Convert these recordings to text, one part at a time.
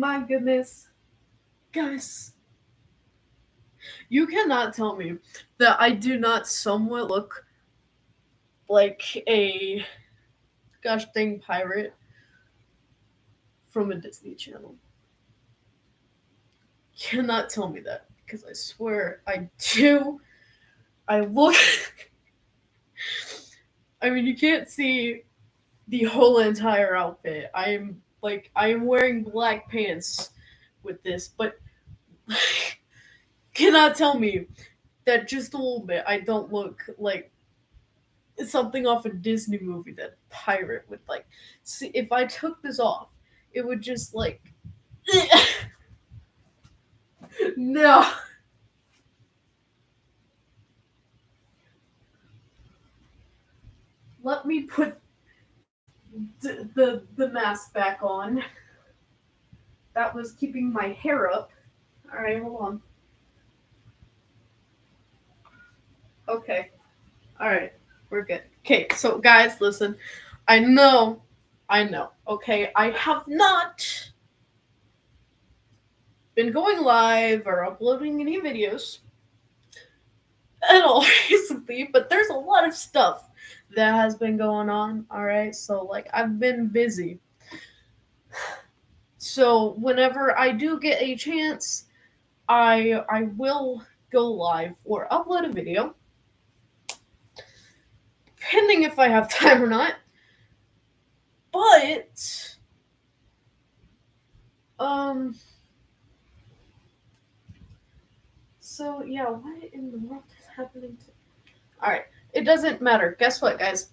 my goodness. Guys, you cannot tell me that I do not somewhat look like a gosh dang pirate from a Disney Channel. Cannot tell me that because I swear I do. I look. I mean, you can't see the whole entire outfit. I'm wearing black pants with this, but cannot tell me that just a little bit I don't look like something off a Disney movie that pirate would like. See, if I took this off, it would just like no. Let me put the mask back on. That was keeping my hair up. All right, hold on. Okay. All right. We're good. Okay, so guys, listen. I know. I know. Okay, I have not been going live or uploading any videos at all recently, but there's a lot of stuff that has been going on. All right, so like I've been busy. So whenever I do get a chance, I will go live or upload a video, depending if I have time or not. But um, so yeah, what in the world is happening to? All right, it doesn't matter. Guess what, guys?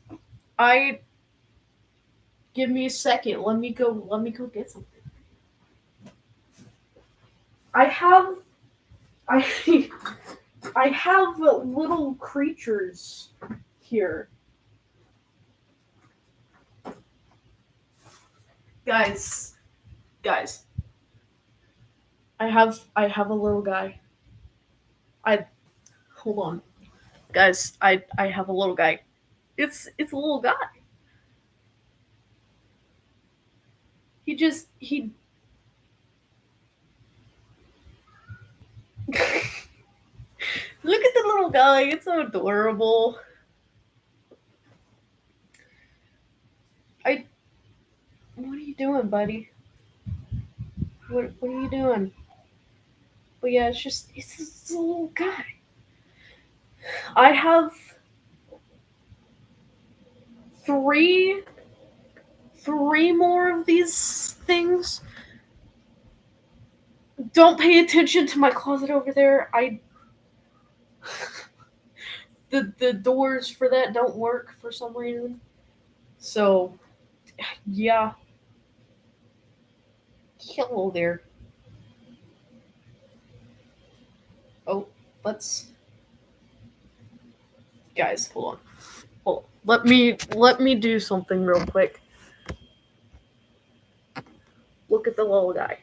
I give me a second. Let me go. Let me go get something. I have I I have little creatures here. Guys, guys. I have a little guy. I hold on. Guys, I have a little guy. It's a little guy. He look at the little guy. It's so adorable. I what are you doing, buddy? What are you doing? But yeah, it's a little guy. I have three three more of these things. Don't pay attention to my closet over there. I the doors for that don't work for some reason. So yeah, hello there. Oh, let's guys, hold on. Hold on. Let me do something real quick. Look at the little guy.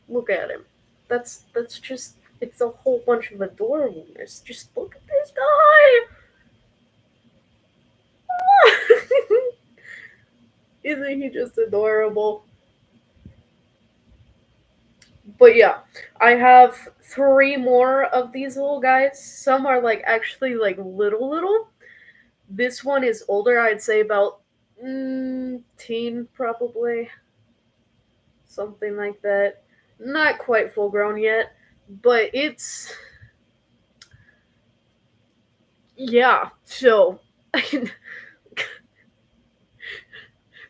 Look at him. That's just it's a whole bunch of adorableness. Just look at this guy. Isn't he just adorable? But yeah, I have three more of these little guys. Some are like actually like little. This one is older. I'd say about teen probably, something like that. Not quite full grown yet, but it's yeah. So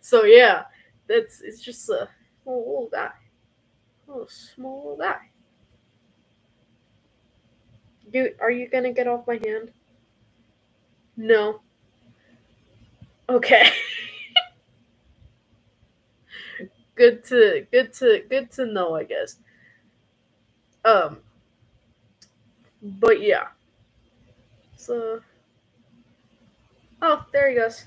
so yeah, that's it's just a little guy, oh small guy. You are you gonna get off my hand? No. Okay. Good to know, I guess. Um, but yeah. So oh, there he goes.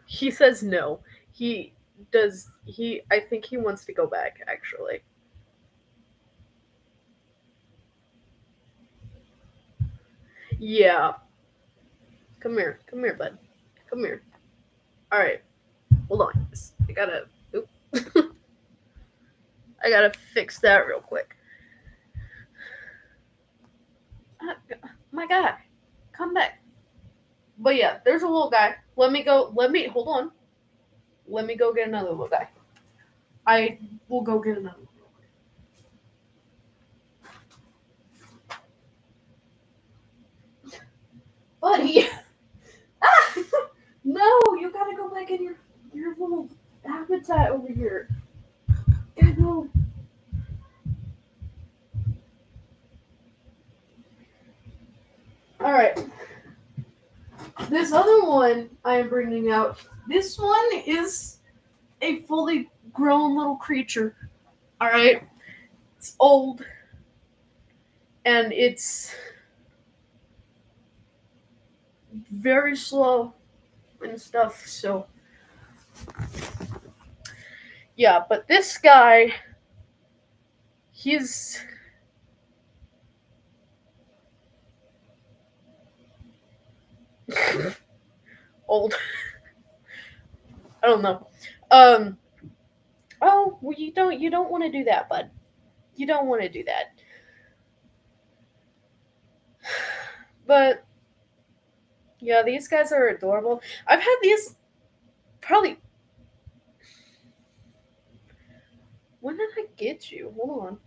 He says no. He does. He. I think he wants to go back. Actually. Yeah. Come here. Come here, bud. Come here. All right. Hold on. I gotta. Oop. I gotta fix that real quick. Uh, my God, come back. But yeah, there's a little guy. Let me go. Let me hold on. Let me go get another little guy. I will go get another one. Buddy. Ah! No, you gotta go back in your little habitat over here. Yeah, no. All right. This other one I am bringing out. This one is a fully grown little creature. All right. It's old and it's very slow and stuff. So yeah, but this guy, he's old. I don't know. Um. Oh, well, you don't want to do that, bud. You don't want to do that. But yeah, these guys are adorable. I've had these probably. When did I get you? Hold on.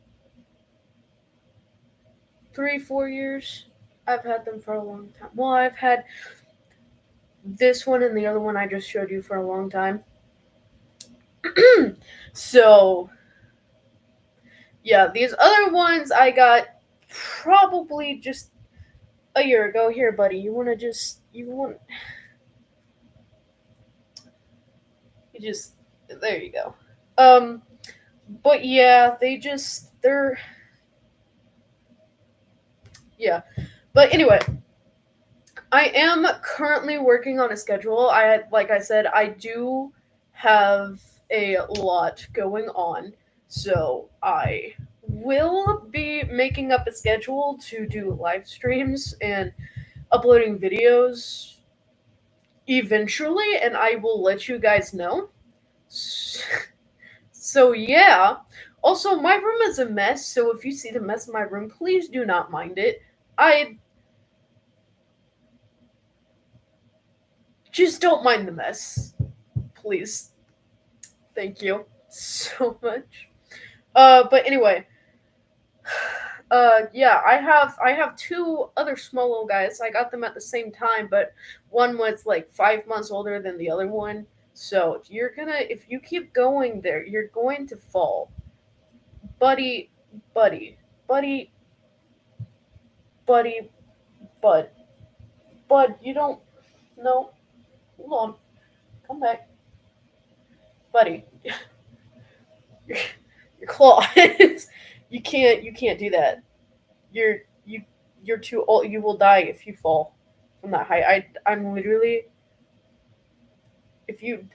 3, 4 years. I've had them for a long time. Well, I've had this one and the other one I just showed you for a long time. So yeah, these other ones I got probably just a year ago. Here, buddy, you just there you go. Um, but yeah, they're yeah. But anyway, I am currently working on a schedule. Like I said, I do have a lot going on, so I will be making up a schedule to do live streams and uploading videos eventually, and I will let you guys know. So yeah. Also, my room is a mess, so if you see the mess in my room, please do not mind it. I just don't mind the mess, please. Thank you so much. But anyway, yeah, I have two other small little guys. I got them at the same time, but one was like 5 months older than the other one. So if you keep going there, you're going to fall, buddy, buddy, buddy, buddy, bud, bud. You don't. No, hold on, come back, buddy. Your, your claws. You can't do that. You're you you're too old. You will die if you fall from that height. I'm literally if you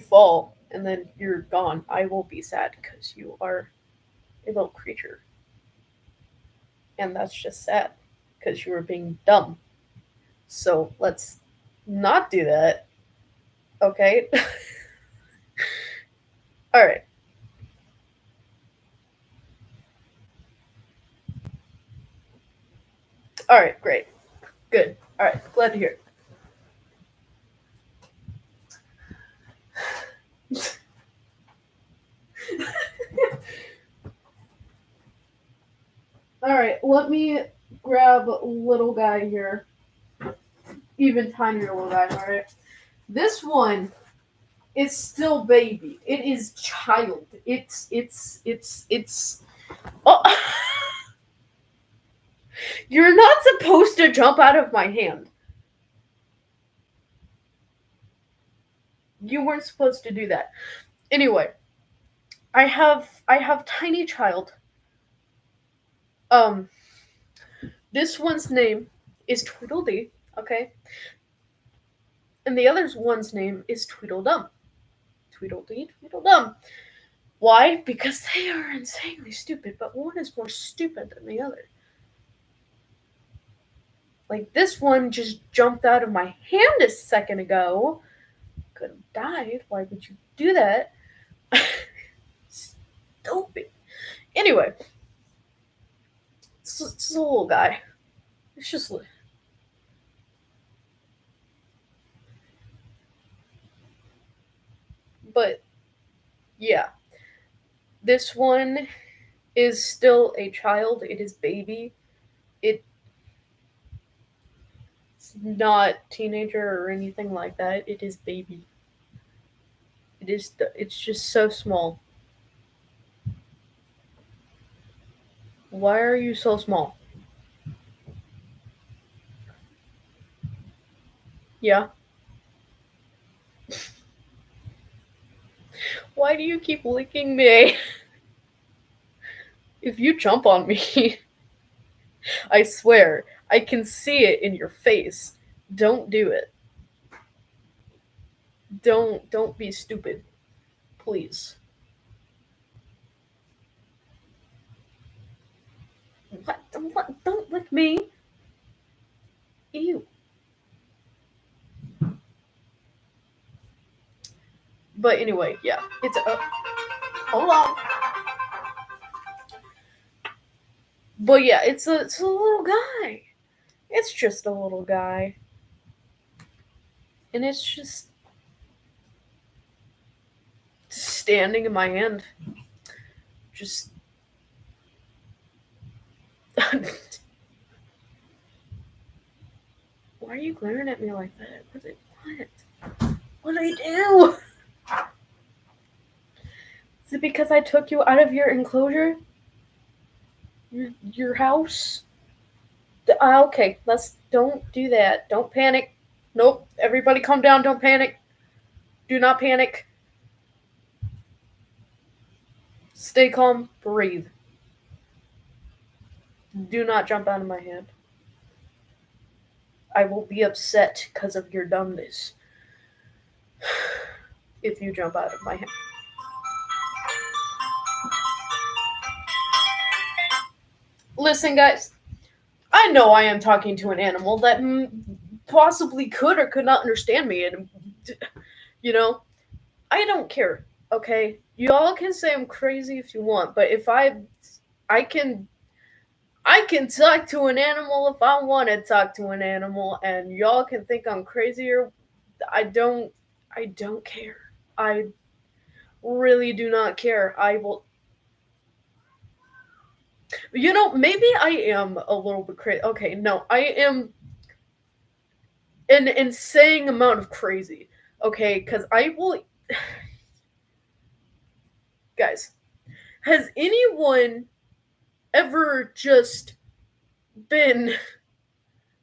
fall and then you're gone, I will be sad because you are a little creature, and that's just sad because you were being dumb. So let's not do that, okay? All right, all right, great, good. All right, glad to hear. All right, let me grab little guy here, even tinier little guy. All right, this one is still baby. It is child. It's. Oh, you're not supposed to jump out of my hand. You weren't supposed to do that. Anyway, I have tiny child. Um, this one's name is Tweedledee. Okay, and the other's one's name is Tweedledum. Tweedledee, Tweedledum. Why? Because they are insanely stupid, but one is more stupid than the other. Like this one just jumped out of my hand a second ago. Could have died. Why would you do that? Stupid. Anyway, it's a little guy. It's just. But yeah, this one is still a child. It is baby. It's not teenager or anything like that. It is baby. It is. It's just so small. Why are you so small? Yeah. Why do you keep licking me? If you jump on me, I swear, I can see it in your face. Don't do it. Don't be stupid. Please. What? Don't lick me. Ew. But anyway, yeah. It's hold on. But yeah, it's a little guy. It's just a little guy. And it's just standing in my hand. Just why are you glaring at me like that? What did I do? Is it because I took you out of your enclosure? Your house? Okay, let's don't do that. Don't panic. Nope. Everybody calm down. Don't panic. Do not panic. Stay calm. Breathe. Do not jump out of my hand. I will be upset because of your dumbness if you jump out of my hand. Listen, guys. I know I am talking to an animal that possibly could or could not understand me, and you know, I don't care. Okay, y'all can say I'm crazy if you want, but if I can, I can talk to an animal if I want to talk to an animal, and y'all can think I'm crazy or I don't. I don't care. I really do not care. I will. Maybe I am a little bit crazy. Okay, no, I am an insane amount of crazy. Okay, because I will. Guys, has anyone ever just been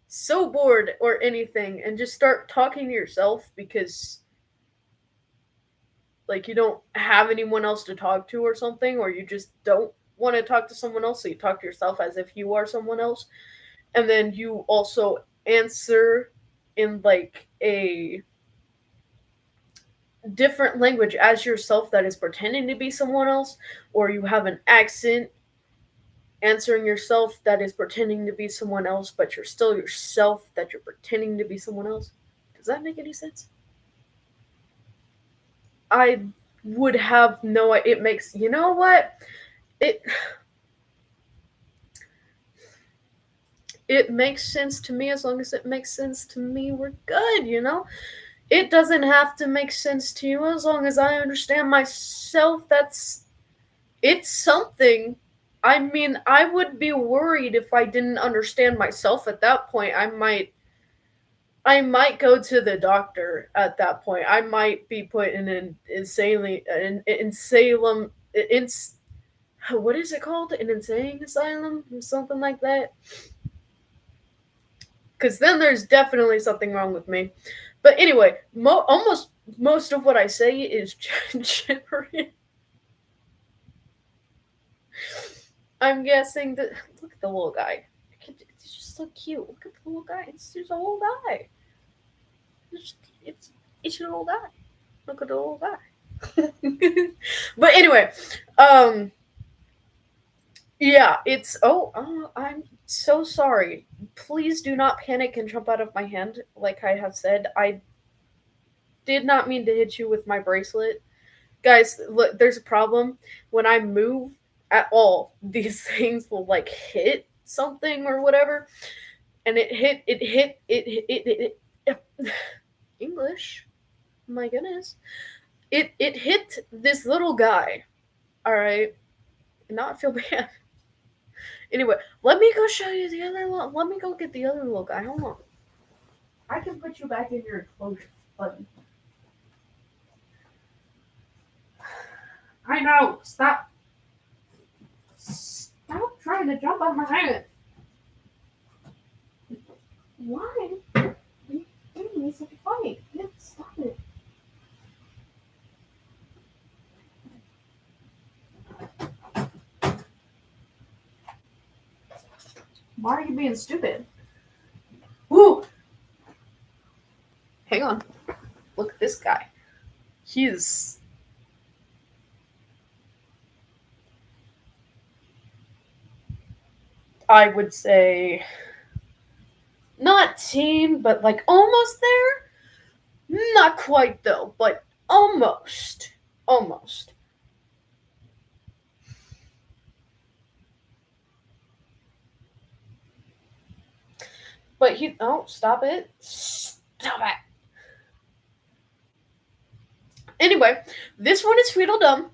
so bored or anything and just start talking to yourself because like you don't have anyone else to talk to or something, or you just don't want to talk to someone else, so you talk to yourself as if you are someone else, and then you also answer in like a different language as yourself that is pretending to be someone else, or you have an accent answering yourself that is pretending to be someone else, but you're still yourself that you're pretending to be someone else. Does that make any sense? I would have no. It makes. You know what? It it makes sense to me. As long as it makes sense to me, we're good. It doesn't have to make sense to you as long as I understand myself. It's something. I mean, I would be worried if I didn't understand myself at that point. I might go to the doctor at that point. I might be put in an asylum in what is it called? An insane asylum or something like that. Because then there's definitely something wrong with me. But anyway, almost most of what I say is gibberish. I'm guessing that. Look at the little guy. It's just so cute. Look at the little guy. It's just a little guy. It's it's, it's a little guy. Look at the little guy. But anyway, um, Yeah, it's I'm so sorry. Please do not panic and jump out of my hand. Like I have said, I did not mean to hit you with my bracelet. Guys, look, there's a problem. When I move at all, these things will like hit something or whatever, and it English. My goodness. It hit this little guy. All right. Not feel bad. Anyway, let me go show you the other one. Let me go get the other little guy. Hold on. I can put you back in your enclosure, buddy. I know. Stop. Stop trying to jump on my hand. Why? You giving me such a fight. Stop it. Why are you being stupid? Woo! Hang on. Look at this guy. He's. I would say. Not team, but like almost there. Not quite though, but almost. Almost. But he. Oh, stop it. Stop it. Anyway, this one is Tweedledum,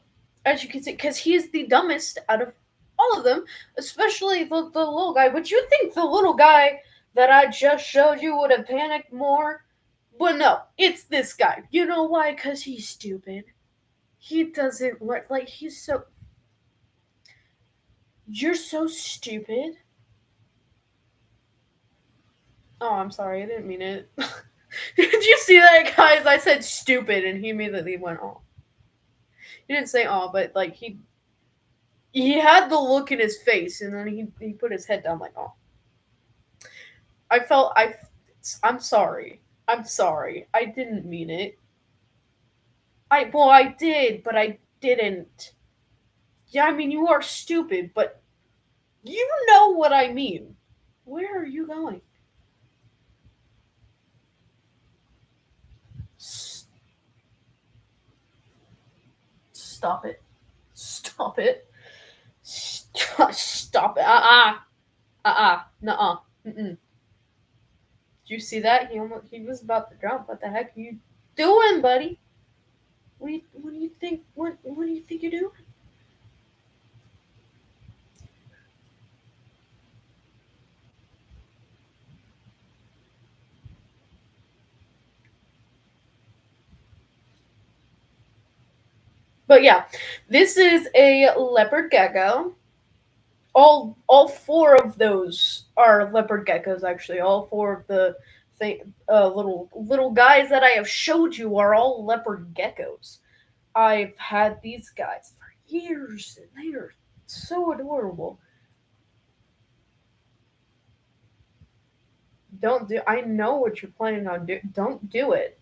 as you can see, because he is the dumbest out of all of them, especially the little guy. Would you think the little guy that I just showed you would have panicked more? But no, it's this guy. You know why? Because he's stupid. He doesn't like he's so. You're so stupid. Oh, I'm sorry. I didn't mean it. Did you see that, guys? I said stupid, and he immediately went, "Oh." He didn't say "oh," but like he had the look in his face, and then he put his head down like, "Oh." I felt I'm sorry. I'm sorry. I didn't mean it. I did, but I didn't. Yeah, I mean you are stupid, but you know what I mean. Where are you going? Stop it. Stop it. Stop it. Nuh-uh. Mm-mm. Did you see that? He was about to jump. What the heck are you doing, buddy? What do you think? What do you think you're doing? But yeah, this is a leopard gecko. All four of those are leopard geckos. Actually, all four of the little guys that I have showed you are all leopard geckos. I've had these guys for years, and they are so adorable. Don't do. I know what you're planning on do. Don't do it,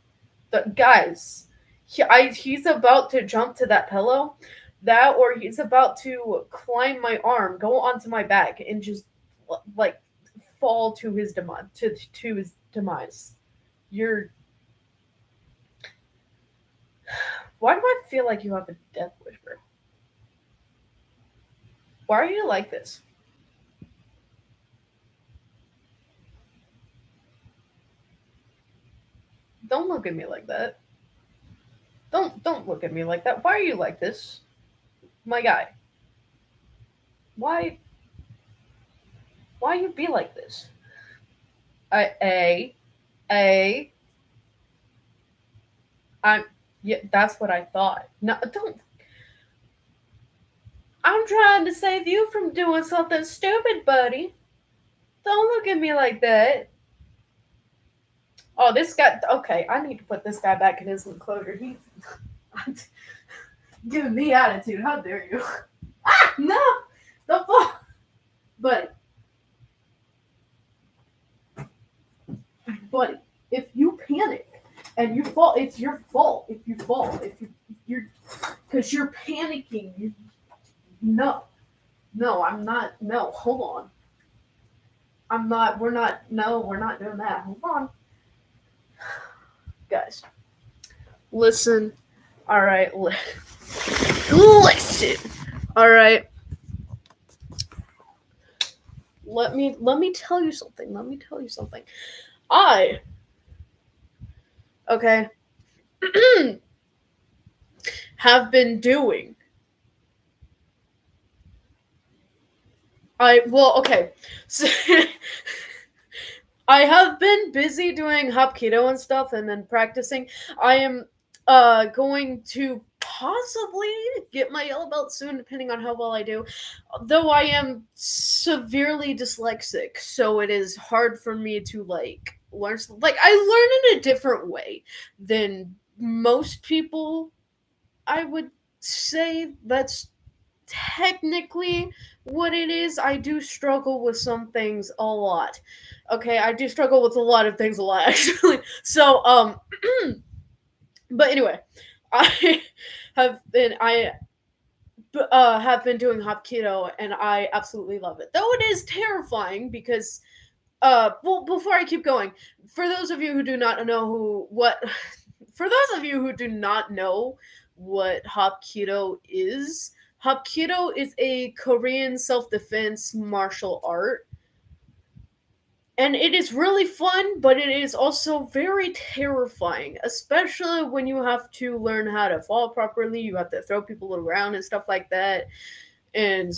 guys. He's about to jump to that pillow, that or he's about to climb my arm, go onto my back, and just like fall to his demise. To his demise. You're. Why do I feel like you have a death whisper? Why are you like this? Don't look at me like that. Don't look at me like that. Why are you like this, my guy? Why why you be like this? I a I'm yeah. That's what I thought. No, don't. I'm trying to save you from doing something stupid, buddy. Don't look at me like that. Oh, this guy. Okay, I need to put this guy back in his enclosure. He's giving me attitude. How dare you? Ah, no, the fuck, buddy. Buddy, if you panic and you fall, it's your fault. If you fall, if you're because you're panicking. No, No, I'm not. No, hold on. I'm not. We're not. No, we're not doing that. Hold on, guys. Listen. All right. Listen. All right. Let me tell you something. Let me tell you something. I okay have been doing. I well okay. So I have been busy doing Hapkido and stuff and then practicing. I am going to possibly get my yellow belt soon depending on how well I do. Though I am severely dyslexic, so it is hard for me to like learn like I learn in a different way than most people. I would say that's technically what it is. I do struggle with some things a lot. Okay, I do struggle with a lot of things a lot actually. So but anyway, I I have been doing Hapkido and I absolutely love it. Though it is terrifying because well before I keep going, for those of you who do not know who what for those of you who do not know what Hapkido is a Korean self-defense martial art. And it is really fun, but it is also very terrifying, especially when you have to learn how to fall properly. You have to throw people around and stuff like that. And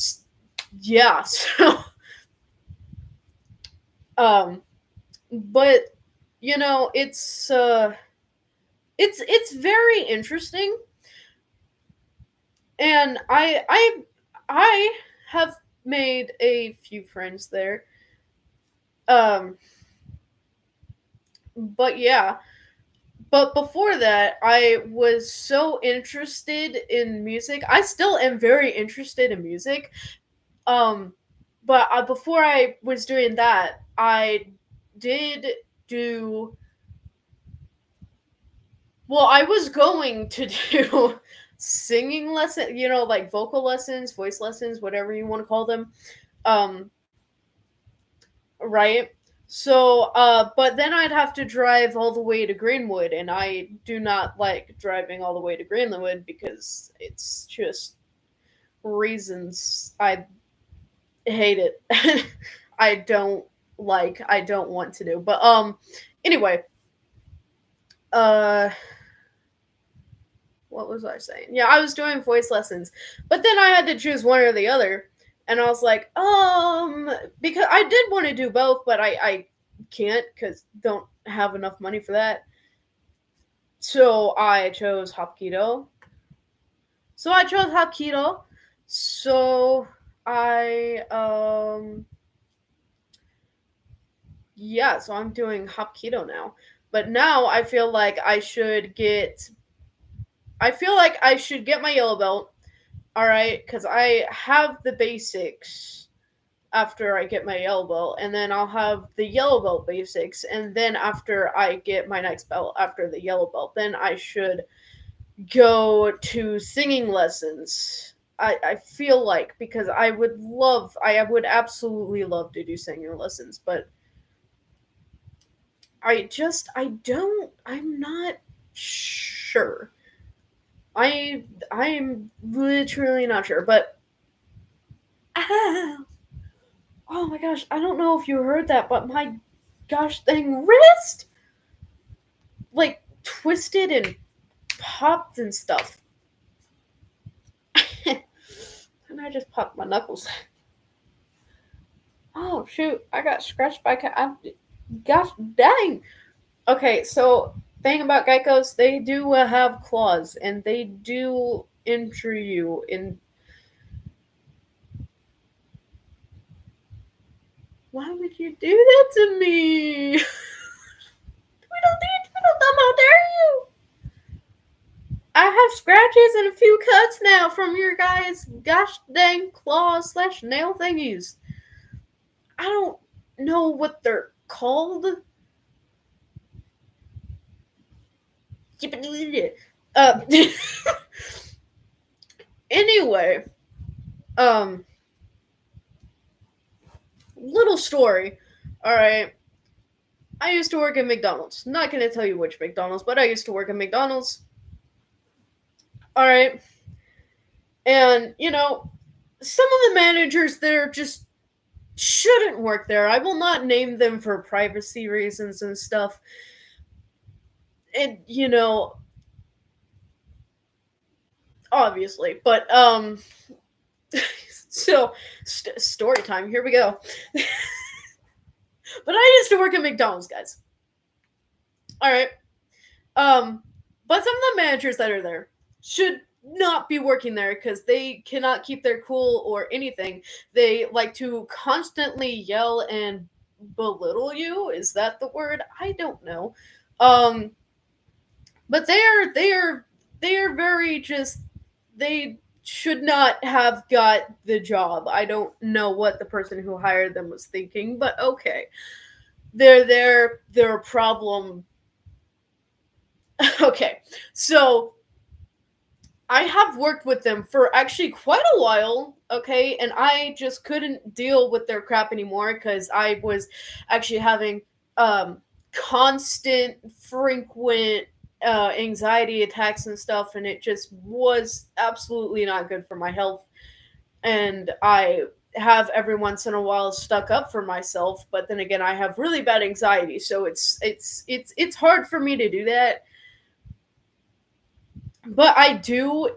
yeah, so um but you know, it's very interesting, and I have made a few friends there. Um but yeah, but before that, I was so interested in music. I still am very interested in music. Um, but before I was doing that, I did do. Well, I was going to do singing lesson. You know, like vocal lessons, voice lessons, whatever you want to call them. Um, right. So, but then I'd have to drive all the way to Greenwood, and I do not like driving all the way to Greenwood because it's just reasons I hate it. I don't want to do. But anyway, uh what was I saying? Yeah, I was doing voice lessons. But then I had to choose one or the other. And I was like, because I did want to do both, but I can't cuz don't have enough money for that. So I chose Hapkido. So I chose Hapkido. So I yeah, so I'm doing Hapkido now. But now I feel like I should get my yellow belt. All right, cuz I have the basics after I get my yellow belt, and then I'll have the yellow belt basics, and then after I get my next belt after the yellow belt, then I should go to singing lessons. I feel like because I would absolutely love to do singing lessons, but I'm not sure. I'm literally not sure, but ah, oh my gosh, I don't know if you heard that, but my gosh dang wrist like twisted and popped and stuff. And I just popped my knuckles. Oh shoot, I got scratched by gosh dang. Okay, so thing about geckos, they do have claws and they do injure you in. Why would you do that to me? Tweedledum, how dare you? I have scratches and a few cuts now from your guys' gosh dang claws slash nail thingies. I don't know what they're called. Uh, anyway, um, little story. All right. I used to work at McDonald's. Not going to tell you which McDonald's, but I used to work at McDonald's. All right. And, some of the managers there just shouldn't work there. I will not name them for privacy reasons and stuff. And, obviously. But, so, story time. Here we go. But I used to work at McDonald's, guys. All right. But some of the managers that are there should not be working there because they cannot keep their cool or anything. They like to constantly yell and belittle you. Is that the word? I don't know. Um, but they are very just they should not have got the job. I don't know what the person who hired them was thinking, but okay. They're a problem. Okay. So I have worked with them for actually quite a while, okay, and I just couldn't deal with their crap anymore because I was actually having constant, frequent anxiety attacks and stuff, and it just was absolutely not good for my health. And I have every once in a while stuck up for myself, but then again, I have really bad anxiety, so it's hard for me to do that. But I do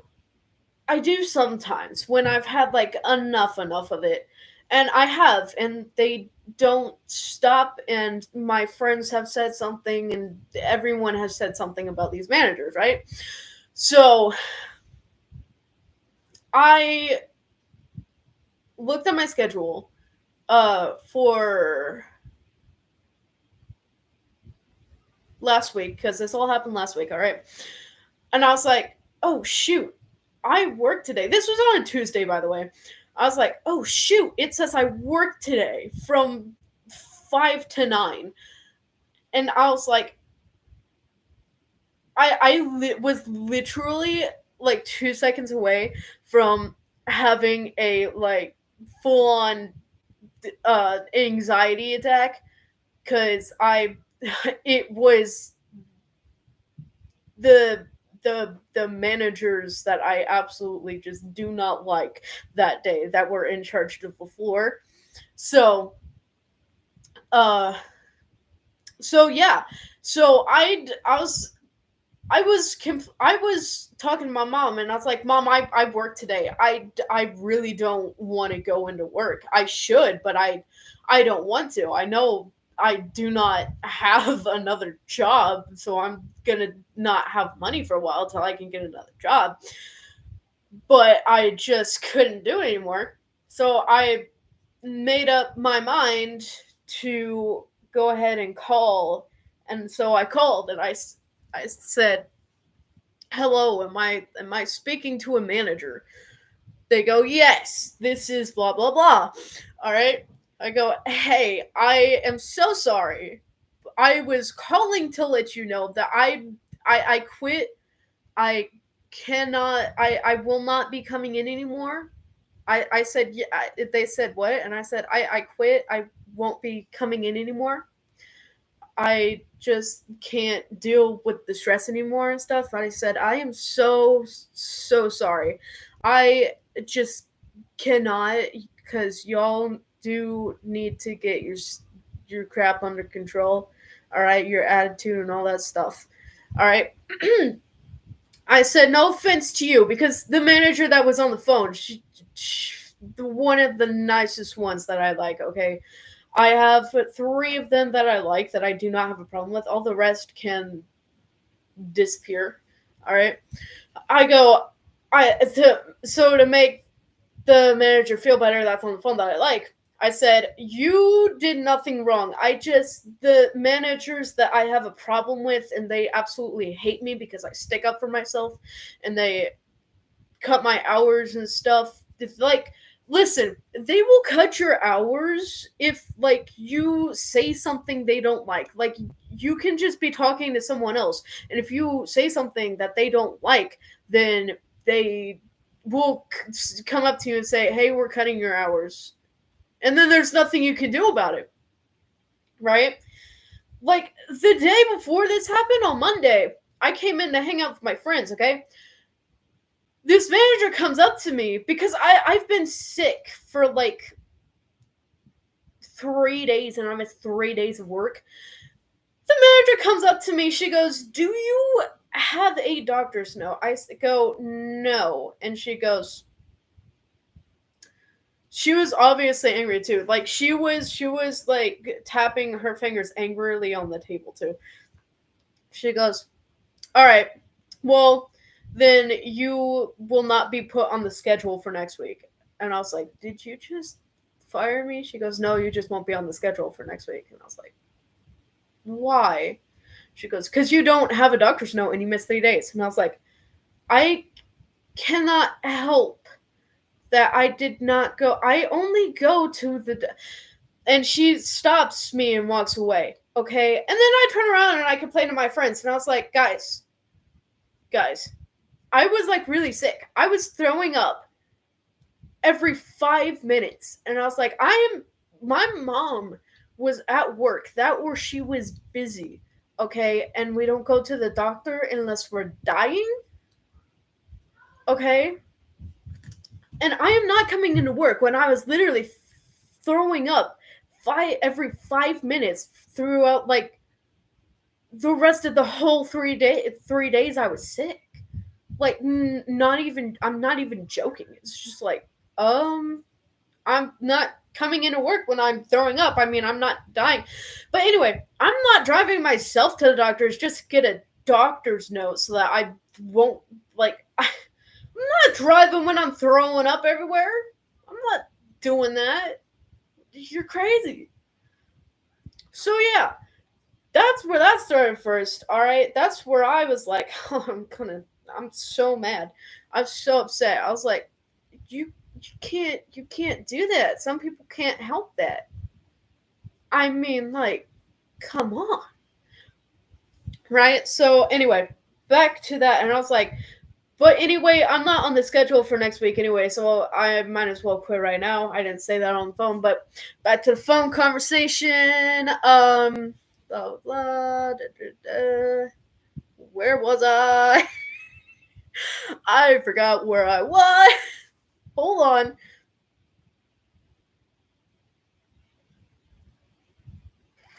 sometimes when I've had like enough of it. And I have, and they don't stop. And my friends have said something, and everyone has said something about these managers, right? So I looked at my schedule for last week because this all happened last week, all right? And I was like, oh shoot, I worked today. This was on a Tuesday, by the way. I was like, oh shoot, it says I worked today from 5 to 9. And I was like, was literally like 2 seconds away from having a like full on anxiety attack because it was the the managers that I absolutely just do not like that day that were in charge of the floor. So uh so yeah. So I was talking to my mom and I was like, "Mom, I work today. I really don't want to go into work. I should, but I don't want to. I know I do not have another job, so I'm going to not have money for a while till I can get another job." But I just couldn't do it anymore. So I made up my mind to go ahead and call. And so I called and I said, hello, am I speaking to a manager? They go, yes, this is blah blah blah. All right. I go, hey, I am so sorry. I was calling to let you know that I quit. I cannot. I will not be coming in anymore. I said, yeah. They said what? And I said, I quit. I won't be coming in anymore. I just can't deal with the stress anymore and stuff. And I said, I am so sorry. I just cannot because y'all do need to get your crap under control. All right, your attitude and all that stuff. All right. I said no offense to you because the manager that was on the phone, one of the nicest ones that I like. Okay, I have three of them that I like that I do not have a problem with. All the rest can disappear. All right. I go. So to make the manager feel better, that's on the phone that I like. I said, you did nothing wrong. The managers that I have a problem with, and they absolutely hate me because I stick up for myself and they cut my hours and stuff. It's like, listen, they will cut your hours if like you say something they don't like. Like you can just be talking to someone else, and if you say something that they don't like, then they will come up to you and say, "Hey, we're cutting your hours." And then there's nothing you can do about it, right? Like, the day before this happened on Monday, I came in to hang out with my friends, okay? This manager comes up to me because I've been sick for like 3 days and I'm at 3 days of work. The manager comes up to me. She goes, "Do you have a doctor's note?" I go, "No." And she goes, she was obviously angry too. Like, she was like tapping her fingers angrily on the table too. She goes, "All right, well, then you will not be put on the schedule for next week." And I was like, "Did you just fire me?" She goes, "No, you just won't be on the schedule for next week." And I was like, "Why?" She goes, "Because you don't have a doctor's note and you missed 3 days." And I was like, "I cannot help that I did not go. I only go to the." And she stops me and walks away. Okay. And then I turn around and I complain to my friends. And I was like, guys, I was like really sick. I was throwing up every 5 minutes. And I was like, my mom was at work. That where she was busy. Okay. And we don't go to the doctor unless we're dying. Okay. And I am not coming into work when I was literally throwing up every 5 minutes throughout like the rest of the whole 3 days I was sick. Like, not even, I'm not even joking. It's just like, I'm not coming into work when I'm throwing up. I mean, I'm not dying. But anyway, I'm not driving myself to the doctor's just to get a doctor's note so that I won't, like, I'm not driving when I'm throwing up everywhere. I'm not doing that. You're crazy. So yeah, that's where that started first. All right, that's where I was like, oh, I'm so mad. I'm so upset. I was like, you can't do that. Some people can't help that. I mean, like, come on, right? So anyway, back to that, and I was like, but anyway, I'm not on the schedule for next week anyway, so I might as well quit right now. I didn't say that on the phone, but back to the phone conversation. Blah blah. Da, da, da. Where was I? I forgot where I was. Hold on.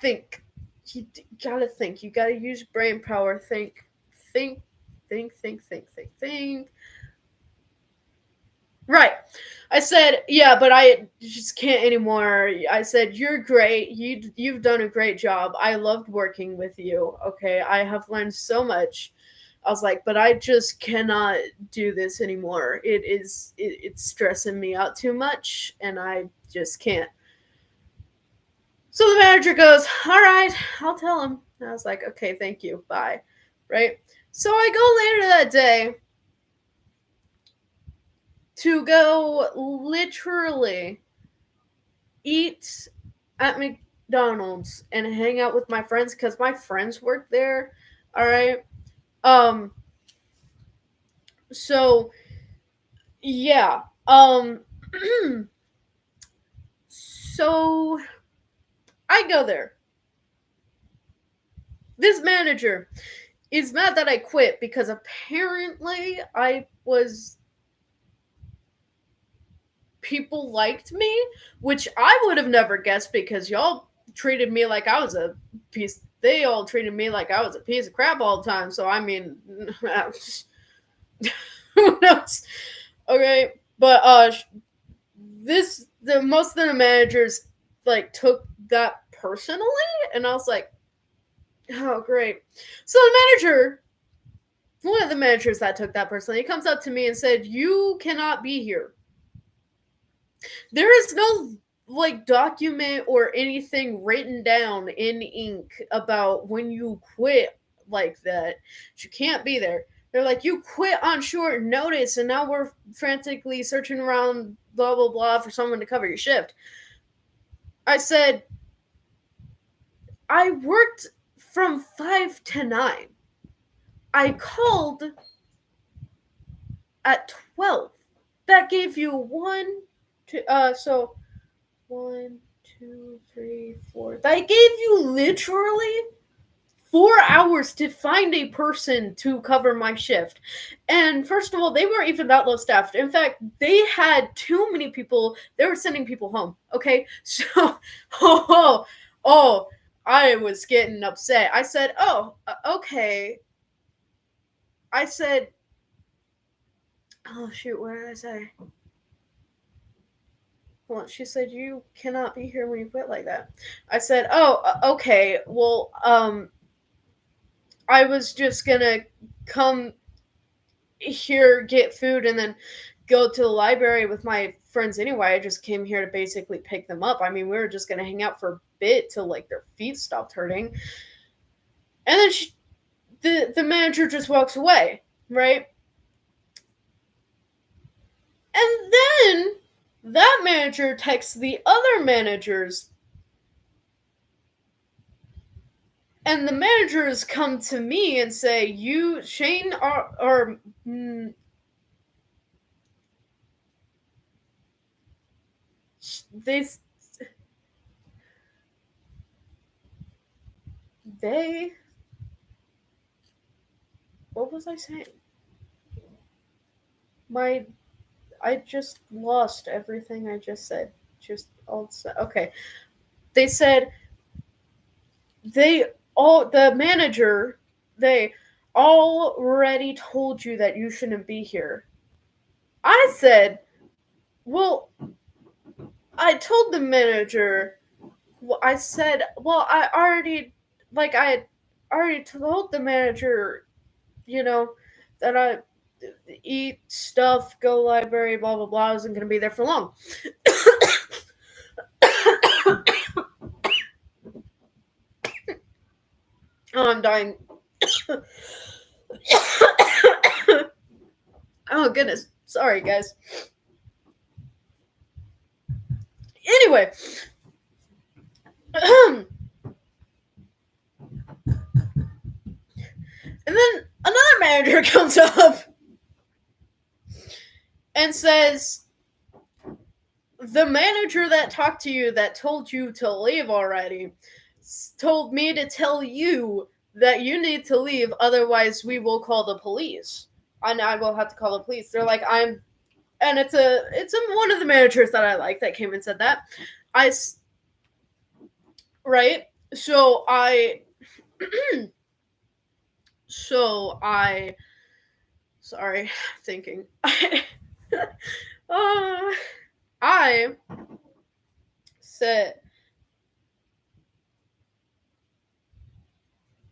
Think. You gotta think. You gotta use brain power. Think. Think. Think. Right. I said, yeah, but I just can't anymore. I said, you're great. You've done a great job. I loved working with you. Okay, I have learned so much. I was like, but I just cannot do this anymore. It's stressing me out too much, and I just can't. So the manager goes, all right, I'll tell him. And I was like, okay, thank you, bye. Right. So I go later that day to go literally eat at McDonald's and hang out with my friends because my friends work there. All right. Um. So yeah. So I go there. This manager is mad that I quit because apparently I was people liked me, which I would have never guessed because y'all treated me like I was a piece. They all treated me like I was a piece of crap all the time. So I mean, who knows? Okay, but the most of the managers like took that personally, and I was like, oh great. So the manager, one of the managers that took that personally, he comes up to me and said, "You cannot be here. There is no like document or anything written down in ink about when you quit like that. You can't be there." They're like, "You quit on short notice, and now we're frantically searching around, blah blah blah, for someone to cover your shift." I said, "I worked from 5 to 9. I called at 12. That gave you one, two, so 1, 2, 3, 4. They gave you literally 4 hours to find a person to cover my shift. And first of all, they weren't even that low staffed. In fact, they had too many people. They were sending people home. Okay? So, oh, I was getting upset. I said, okay. I said, oh, shoot, what did I say? Well, she said, you cannot be here when you quit like that. I said, okay. Well, I was just gonna come here, get food, and then go to the library with my friends anyway. I just came here to basically pick them up. I mean, we were just gonna hang out for a bit till like their feet stopped hurting. And then the manager just walks away, right? And then that manager texts the other managers, and the managers come to me and say, "You, Shane, are they they what was I saying? I just lost everything I just said. Just all okay. They said the manager, they already told you that you shouldn't be here. I said, well, I told the manager, I said, well, I already told the manager, that I eat stuff, go library, blah, blah, blah. I wasn't going to be there for long. Oh, I'm dying. Oh, goodness. Sorry, guys. Anyway. And then another manager comes up and says, the manager that talked to you, that told you to leave already, told me to tell you that you need to leave, otherwise we will call the police. And I will have to call the police. They're like, and it's one of the managers that I like that came and said that. Right? So sorry, thinking. I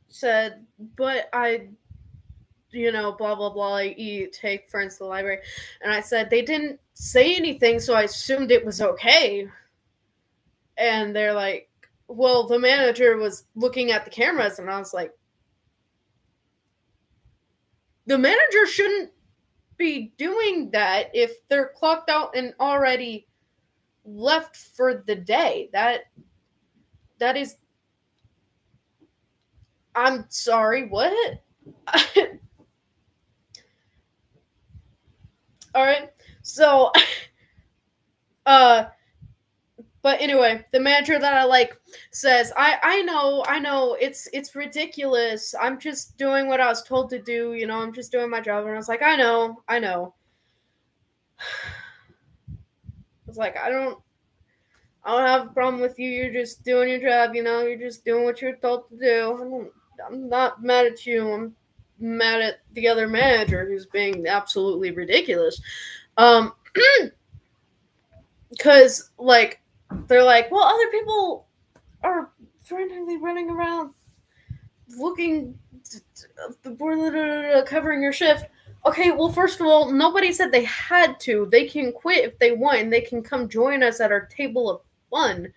said, but I, blah, blah, blah, I eat, take friends to the library. And I said, they didn't say anything, so I assumed it was okay. And they're like, well, the manager was looking at the cameras, and I was like, the manager shouldn't be doing that if they're clocked out and already left for the day. That is, I'm sorry, what? Alright, so but anyway, the manager that I like says, I know, it's ridiculous. I'm just doing what I was told to do, I'm just doing my job. And I was like, I know. I was like, I don't have a problem with you. You're just doing your job, you're just doing what you're told to do. I'm not mad at you. I'm mad at the other manager who's being absolutely ridiculous. Because, like, they're like, well, other people are frantically running around looking, covering your shift. Okay, well, first of all, nobody said they had to. They can quit if they want, and they can come join us at our table of fun.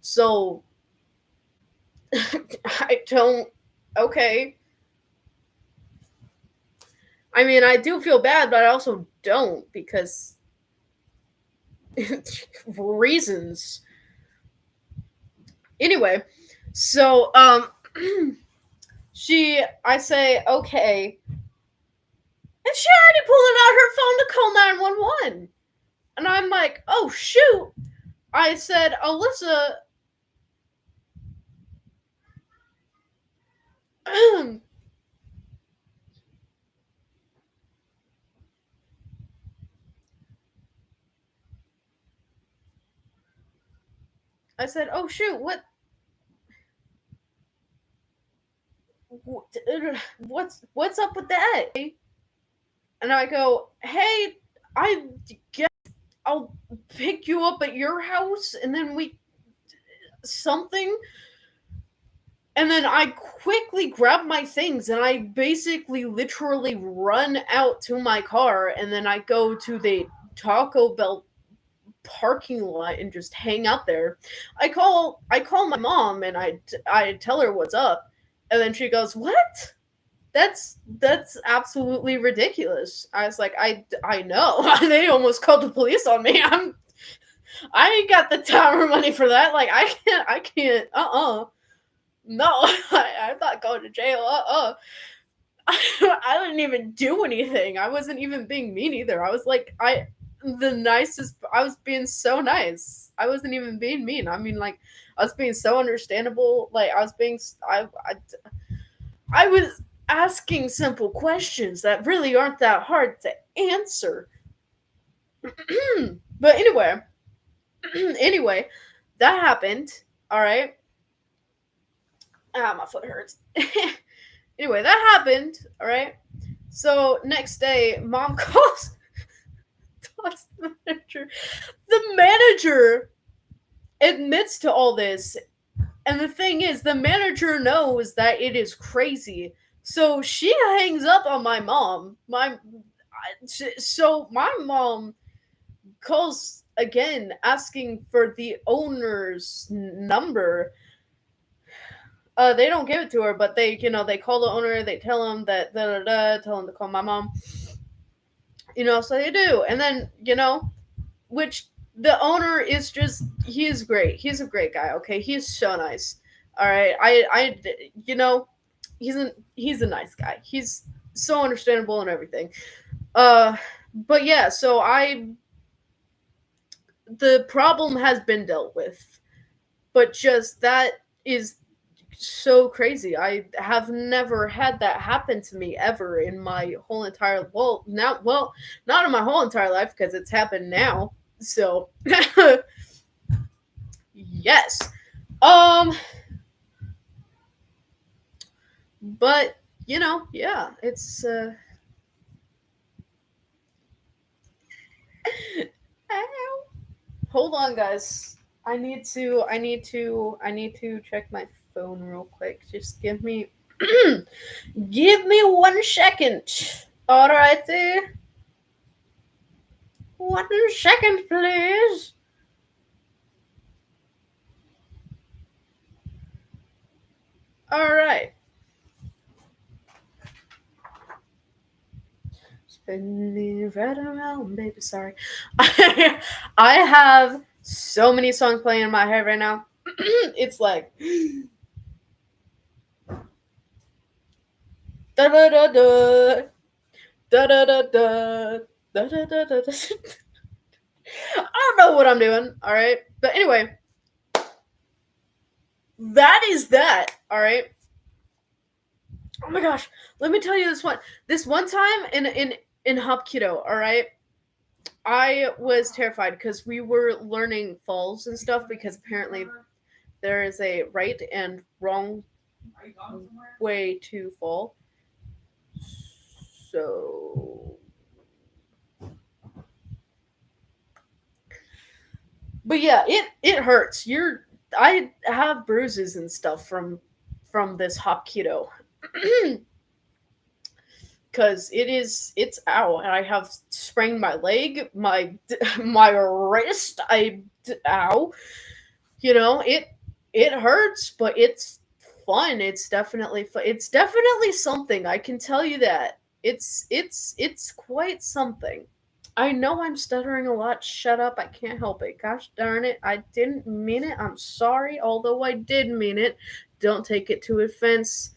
So, I don't. Okay. I mean, I do feel bad, but I also don't, because reasons. Anyway, so, I say, okay. And she already pulling out her phone to call 911. And I'm like, oh, shoot. I said, Alyssa, I said, oh shoot, what's up with that? And I go, hey, I guess I'll pick you up at your house, and then we something. And then I quickly grab my things and I basically literally run out to my car, and then I go to the Taco Bell parking lot and just hang out there. I call my mom and I tell her what's up, and then she goes, "What? That's absolutely ridiculous." I was like, I know. They almost called the police on me. I ain't got the time or money for that. Like I can't. No, I'm not going to jail. I didn't even do anything. I wasn't even being mean either. I was like, the nicest. I was being so nice. I wasn't even being mean. I mean, like, I was being so understandable. Like, I was being, I was asking simple questions that really aren't that hard to answer. But anyway, anyway, that happened. All right. Ah, my foot hurts. Anyway, that happened. All right. So next day, mom calls the manager. The manager admits to all this, and the thing is, the manager knows that it is crazy. So she hangs up on my mom. So my mom calls again, asking for the owner's number. They don't give it to her, but they call the owner. They tell him that da da da. Tell him to call my mom. So they do, and then which the owner is just he is great. He's a great guy. Okay, he's so nice. All right, he's a nice guy. He's so understandable and everything. Uh, but yeah, so the problem has been dealt with, but just that is so crazy. I have never had that happen to me ever in my whole entire not in my whole entire life because it's happened now. So yes. Um but yeah, it's ow. Hold on guys. I need to check my phone real quick. Just give me 1 second. Alrighty. 1 second, please. Alright. Spinning right around, baby. Sorry. I have so many songs playing in my head right now. It's like da da da da da da da da da da da da. I don't know what I'm doing. All right, but anyway, that is that. All right. Oh my gosh, let me tell you this one. This one time in Hapkido. All right. I was terrified because we were learning falls and stuff because apparently there is a right and wrong way to fall. So, but yeah, it hurts. I have bruises and stuff from this Hapkido. Because it's ow, and I have sprained my leg, my wrist. Ow. It hurts, but it's fun. It's definitely fun. It's definitely something. I can tell you that. It's quite something. I know I'm stuttering a lot. Shut up. I can't help it. Gosh darn it. I didn't mean it. I'm sorry. Although I did mean it. Don't take it to offense.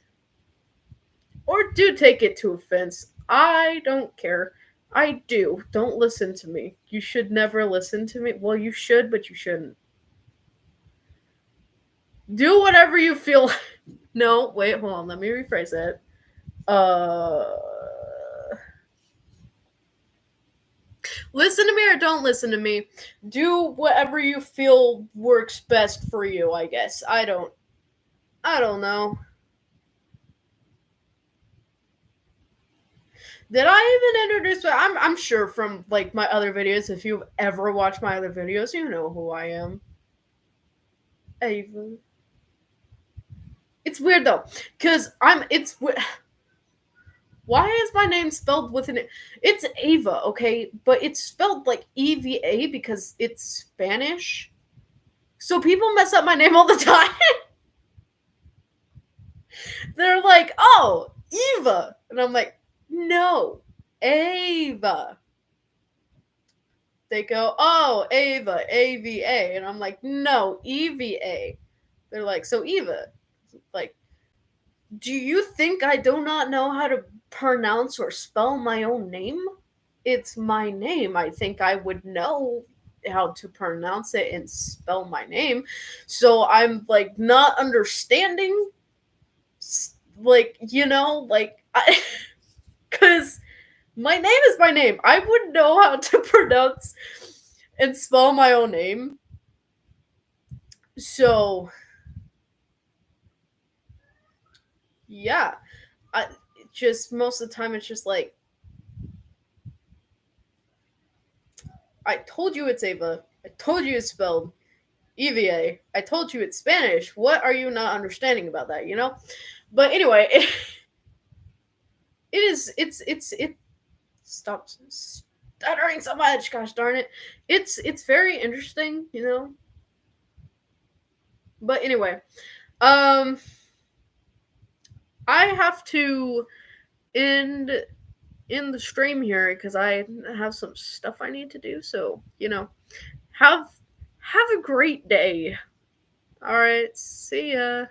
Or do take it to offense. I don't care. I do. Don't listen to me. You should never listen to me. Well, you should, but you shouldn't. Do whatever you feel. No, wait, hold on. Let me rephrase it. Uh, Listen to me or don't listen to me. Do whatever you feel works best for you, I guess. I don't know. Did I even introduce I'm sure from like my other videos, if you've ever watched my other videos, you know who I am. Ava. It's weird though, cuz why is my name spelled with an it's Ava, okay? But it's spelled like EVA because it's Spanish. So people mess up my name all the time. They're like, "Oh, Eva." And I'm like, "No, Ava." They go, "Oh, Ava, AVA." And I'm like, "No, EVA." They're like, "So Eva." Like, do you think I do not know how to pronounce or spell my own name? It's my name. I think I would know how to pronounce it and spell my name. So I'm like not understanding like, like cuz my name is my name. I wouldn't know how to pronounce and spell my own name. So, yeah. I just most of the time it's just like I told you it's Ava. I told you it's spelled EVA. I told you it's Spanish. What are you not understanding about that, you know? But anyway, it is it stops stuttering so much, gosh darn it. It's very interesting, you know? But anyway, um I have to end in the stream here because I have some stuff I need to do. So, have have a great day. All right, see ya.